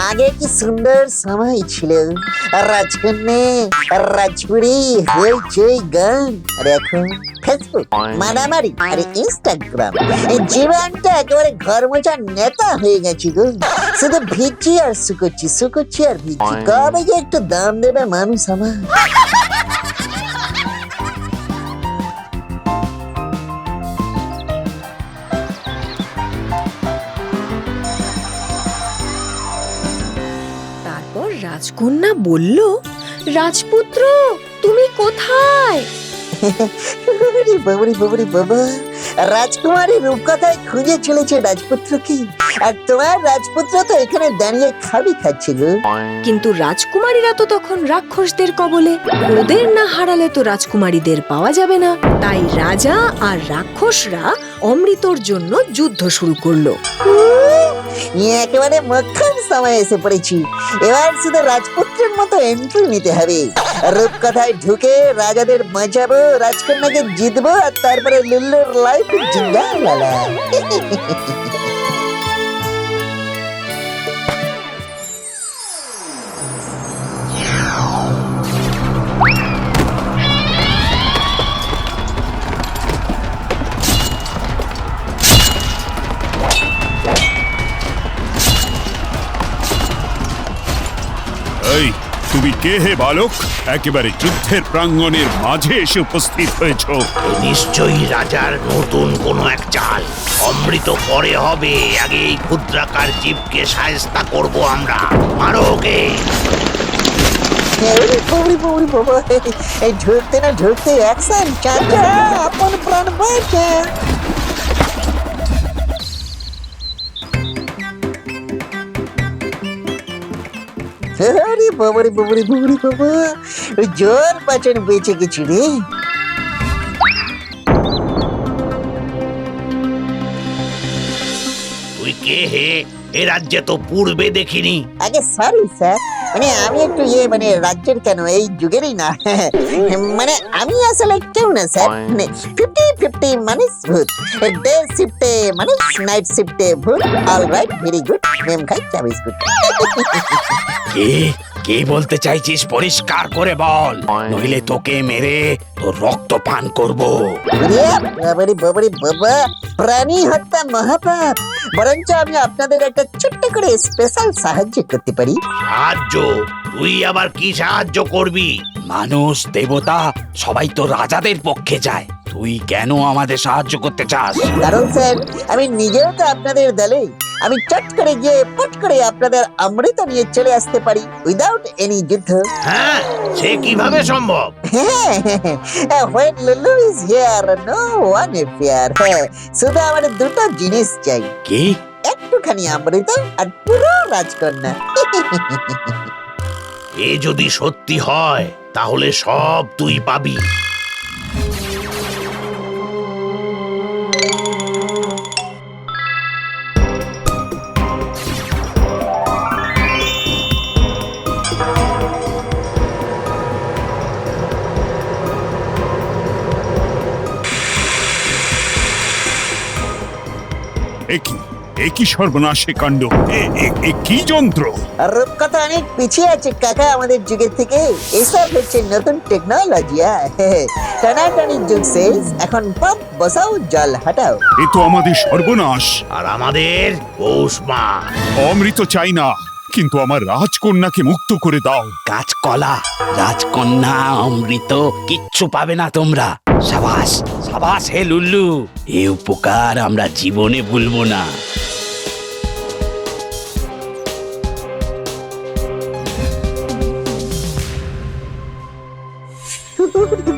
আগে কি সুন্দর সময় ছিল, রাজকন্যা রাজপুরি হইচই গান, আর এখন ফেসবুক মারামারি আর ইনস্টাগ্রাম, এই জীবনটা একেবারে ঘর মোছার নেতা হয়ে গেছি গো। শুধু ভিজছি আর শুকোচ্ছি, শুকোচ্ছি আর ভিজছি। কবে যে একটু দাম দেবে মানুষ আমার। তারপর রাজকন্যা বলল, রাজপুত্র তুমি কোথায়? বাবরি বাবরি বাবা, রাজকুমারী রূপকথায় খুঁজে চলেছে রাজপুত্রকে, আর তোমার রাজপুত্র তো এখানে দাঁড়িয়ে খাবি খাচ্ছে গো। কিন্তু রাজকুমারীরা তো তখন রাক্ষসদের কবলে, ওদের না হারালে তো রাজকুমারীদের পাওয়া যাবে না। তাই রাজা আর রাক্ষসরা অমৃতর জন্য যুদ্ধ শুরু করলো। একেবারে মক্ষম সময় এসে পড়েছি। এবার শুধু রাজপুত্রের মতো এন্ট্রি নিতে হবে। রূপকথায় ঢুকে রাজাদের বাঁচাবো, রাজকন্যাকে জিতবো, আর তারপরে লুল্লুর লাইফ জিঙ্গালালা। এই তুমি কে হে বালক? একেবারে যুদ্ধের প্রাঙ্গণের মাঝে এসে উপস্থিত হয়েছো। নিশ্চয়ই রাজার নতুন কোনো এক চাল। অমৃত পরে হবে, আগে এই ক্ষুদ্রাকার জীবকে শায়েস্তা করব আমরা। মারো ওকে। বাবা, এই ঢুকতে না ঢুকতে অ্যাকশন, চাচা আপন প্রাণ বাঁচা। আরে বাবারে বাবারে বাবারে বাবা, ওই জোর বাঁচান বেঁচে গেছি রে। তুই কে হে? এ রাজ্যে তো পূর্বে দেখিনি। আগে সরি স্যার, মানে আমি একটু রাজ্যের কেন এই যুগেরই না। মানে আমি আসলে কেউ না স্যার, মানে 50-50 মানুষ ভূত। ডে শিফটে মানুষ, নাইট শিফটে ভূত। All right, very good. মেম খাই চা বিস্কুট। কে কে বলতে চাইছিস পরিষ্কার করে বল, নইলে তোকে মেরে তোর রক্ত পান করব। বাবারে বাবারে বাবা, প্রাণী হত্যা মহাপাপ। বরঞ্চ আমি আপনাদের একটা ছোট্ট করে স্পেশাল সাহায্য করতে পারি। সাহায্য? তুই আবার কি সাহায্য করবি? মানুষ দেবতা সবাই তো রাজাদের পক্ষে যায়, তুই কেন আমাদের সাহায্য করতে চাস? কারণ স্যার, আমি নিজেও তো আপনাদের দলে। আমি চট করে গিয়ে পট করে আপনাদের অমৃত নিয়ে চলে আসতে পারি উইদাউট এনি যুদ্ধ। হ্যাঁ, সে কিভাবে সম্ভব? When Lulu is here, no one is here. শুধু আমার দুটো জিনিস চাই, কি? একটুখানি অমৃত আর পুরো রাজকন্যা। এ যদি সত্যি হয় তাহলে সব তুই পাবি। একই সর্বনাশে কাণ্ড! কি যন্ত্র! রূপকথা অনেক পিছিয়ে আছে কাকা আমাদের যুগের থেকে। এসব হচ্ছে নতুন টেকনোলজি। টানাটানির যুগ শেষ, এখন পাম্প বসাও, জল হাটাও। এ তো আমাদের সর্বনাশ। আর আমাদের পৌষমা। অমৃত চাই না, কিন্তু আমার রাজকন্যাকে মুক্ত করে দাও। কাঁচকলা, রাজকন্যা, অমৃত কিচ্ছু পাবে না তোমরা। সাবাস সাবাস হে লুল্লু, এ উপকার আমরা জীবনে ভুলবো না।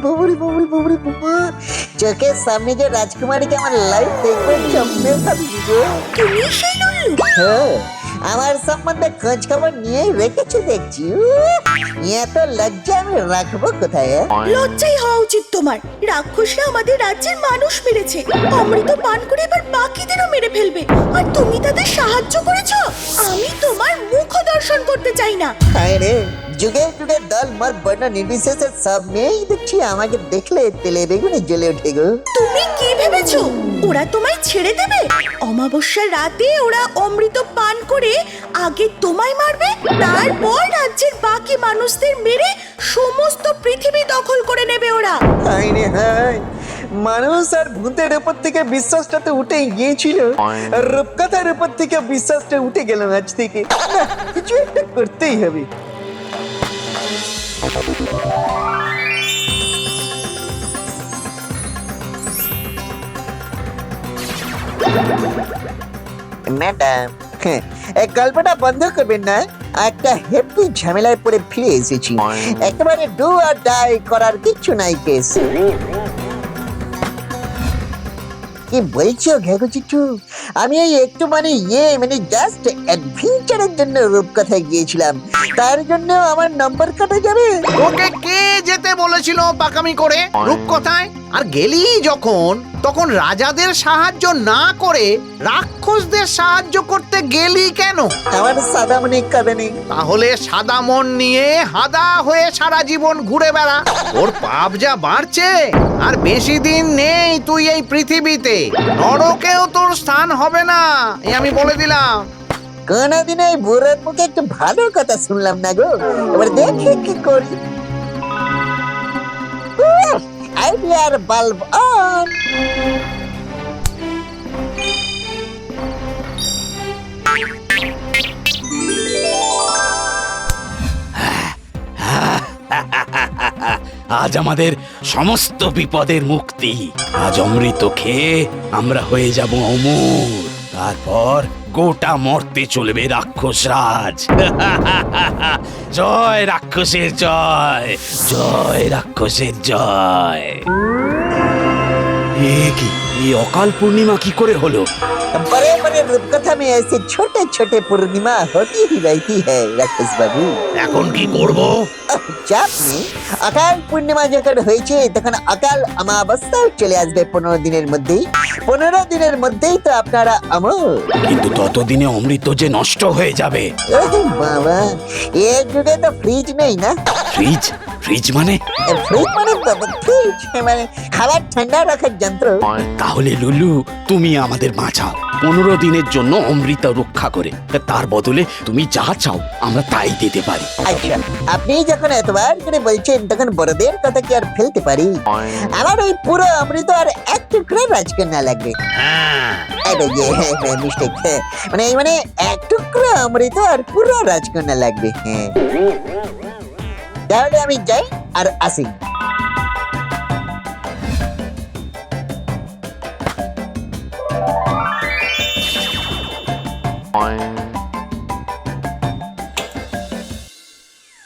বাবারে বাবারে বাবারে বাবা, চোখের সামনে যে রাজকুমারীকে আমার লাইফ দেখবেন স্বপ্নের ভাবছি গো। তুমি সেই লুল্লু? হ্যাঁ, আমার সম্বন্ধে খোঁজ খবর নিয়ে রেখেছি দেখছি। এত লজ্জা আমি রাখবো কোথায়? লজ্জাই হওয়া উচিত তোমার। রাক্ষসরা আমাদের রাজ্যের মানুষ মেরেছে, অমৃত পান করে এবার বাকিদেরও মেরে ফেলবে, আর তুমি তাদের সাহায্য করেছো। আমি তোমার মুখ দর্শন করতে চাই না। হায় রে, যুগে যুগে দল মত বর্ণ নির্বিশেষে সব মেয়েই দেখছি আমাকে দেখলে তেলে বেগুনে জ্বলে ওঠে গো। তুমি কি ভেবেছো ওরা তোমায় ছেড়ে দেবে? অমাবস্যার রাতে ওরা অমৃত পান করে আগে তোমায় মারবে, তারপর রাজ্যের বাকি মানুষদের মেরে সমস্ত পৃথিবী দখল করে নেবে ওরা। হাই রে হাই, মানুষ আর ভূতের উপর থেকে বিশ্বাসটা তো উঠে গিয়েছিল, রূপকথার উপর থেকে বিশ্বাসটা উঠে গেল আজ থেকে। না, কিছু একটা করতেই হবে। ম্যাডাম, এই গল্পটা বন্ধ করবেন না, একটা হেভি ঝামেলায় পড়ে ফিরে এসেছি। একেবারে ডু আর ডাই করার কিচ্ছু নাই কেস। কি বলছো ঘেঘু চিট্টু? আমি এই একটু মানে জাস্ট অ্যাডভেঞ্চারের জন্য রূপকথায় গিয়েছিলাম, তার জন্য আমার নাম্বার কাটা যাবে? ওকে কে যেতে বলেছিল পাকামি করে রূপকথায়? আর গেলি যখন, তখন রাজাদের সাহায্য না করে রাক্ষসদের সাহায্য করতে গেলি কেন? আমার সাদা মনে কাদা নেই। তাহলে সাদা মন নিয়ে হাদা হয়ে সারা জীবন ঘুরে বেড়া। ওর পাপ যা বাড়ছে, আর বেশি দিন নেই তুই এই পৃথিবীতে। নরকেও তোর স্থান হবে না, এই আমি বলে দিলাম। কোনদিন এই বুড়োর মুখে একটু ভালো কথা শুনলাম না গো। এবার দেখি কি করি। আইডিয়ার বাল্ব অন। আজ আমাদের সমস্ত বিপদের মুক্তি। আজ অমৃত খেয়ে আমরা হয়ে যাব অমর। তারপর গোটা মর্তে চলবে রাক্ষস রাজ। জয় রাক্ষসের জয়, জয় রাক্ষসের জয়। এ কি, এই অকাল পূর্ণিমা কি করে হলো? बड़े बड़े रूपकथा में ऐसे छोटे छोटे पूर्णिमा होती ही रहती है राक्षस बाबू। এখন কি করব? চাপ নেই, অকাল পূর্ণিমা যখন হয়েছে তখন অকাল অমাবস্যাও চলে আসবে 15 দিনের মধ্যেই। 15 দিনের মধ্যেই তো আপনারা অমর। কিন্তু ততদিনে অমৃত যে নষ্ট হয়ে যাবে। ওরে বাবা, এই যুগে তো ফ্রিজ নেই না? ফ্রিজ? ফ্রিজ মানে? ফ্রিজ মানে ফ্রিজ মানে খাবার ঠান্ডা রাখার যন্ত্র। তাহলে লুলু, তুমি আমাদের বাঁচাও 15 দিনের জন্য অমৃত রক্ষা করে। তার বদলে তুমি যা চাও আমরা তাই দিতে পারি। আচ্ছা, আপনি যখন এতবার করে বলছেন তখন বড়দের কথা কি আর ফেলতে পারি? আমার ওই পুরো অমৃত আর এক টুকরো রাজকন্যা লাগবে। হ্যাঁ, আরে মিস্টেক, মানে এক টুকরো অমৃত আর পুরো রাজকন্যা লাগবে। হ্যাঁ, তাহলে আমি যাই আর আসি।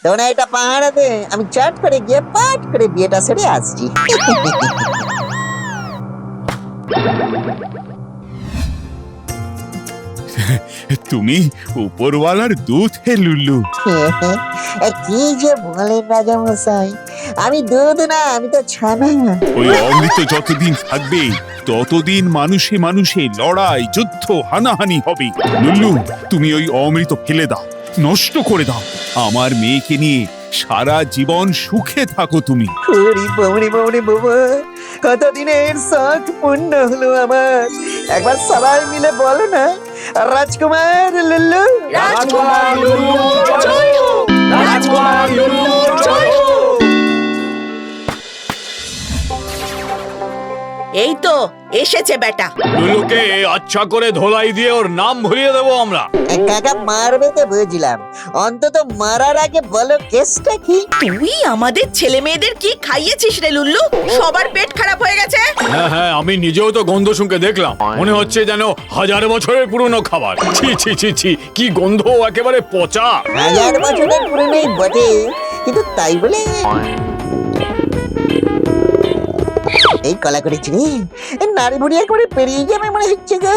তোমরা এটা পাহাড়াতে, আমি চাট করে গিয়ে পাট করে বিয়েটা সেরে আসছি। তুমি উপরওয়ালার দূত হে লুল্লু। কি যে বলেন রাজা মশাই, আমি দুধ না, আমি তো ছানা। ওই অমৃত যতদিন থাকবে ততদিন মানুষে মানুষে লড়াই, যুদ্ধ, হানাহানি হবে। লুল্লু, তুমি ওই অমৃত ফেলে দাও, নষ্ট করে দাও। আমার মেয়েকে নিয়ে সারা জীবন সুখে থাকো তুমি। বাবা, কতদিনের শখ পূর্ণ হলো আমার। একবার সবাই মিলে বলো না, রাজকুমার লুল্লু, রাজকুমার লুলু জয় হোক, রাজকুমার লুলু জয় হোক। এই তো এসেছে বেটা। লুলুকে আচ্ছা করে ধোলাই দিয়ে ওর নাম ভুলিয়ে দেবো আমরা। কাকা মারবে তো বুঝলাম, অন্তত মারার আগে বলো কেসটা কি? তুই আমাদের ছেলে মেয়েদের কি খাইয়েছিস রে লুল্লু? সবার পেট খারাপ হয়ে গেছে। হ্যাঁ হ্যাঁ, আমি নিজেও তো গন্ধ শুনকে দেখলাম, মনে হচ্ছে যেন 1000 বছরের পুরনো খাবার। ছি ছি ছি ছি, কি গন্ধ, একেবারে পচা। 1000 বছরের পুরনোই বটে, কিন্তু তাই বলে এই কলা করেছি রে, নারী বুড়ি একেবারে পেরিয়ে যাবে মনে হচ্ছে গো।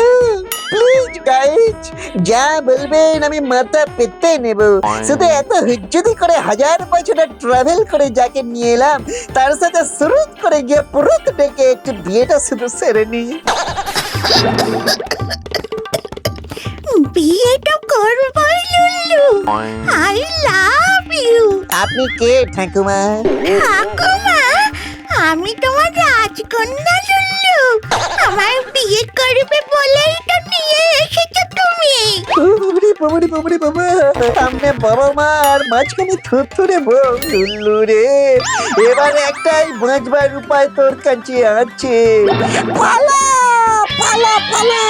প্লিজ গাইজ, যা বলবেন আমি মাথা পেতে নেব। শুধু এত হুজ্জুতি করে 1000 বছরের ট্রাভেল করে যাকে নিয়ে এলাম, তার সাথে সুরুত করে গিয়ে পুরুত ডেকে একটু বিয়েটা শুধু সেরে নি। বিয়েটা করবই লুল্লু। I love you. আপনি কে ঠাকুমা? ঠাকুমা, আমি তোমার রাজ রাজকন্যা লুল্লু, আমার বিয়ে করবে বলেই তো নিয়ে এসেছো তুমি। বাবারে বাবা, সামনে বাবা মার মাঝখানে থুরথুরে বউ লুল্লু রে। এবার একটাই বাঁচবার উপায় তোর কাছে আছে। পালা পালা পালা।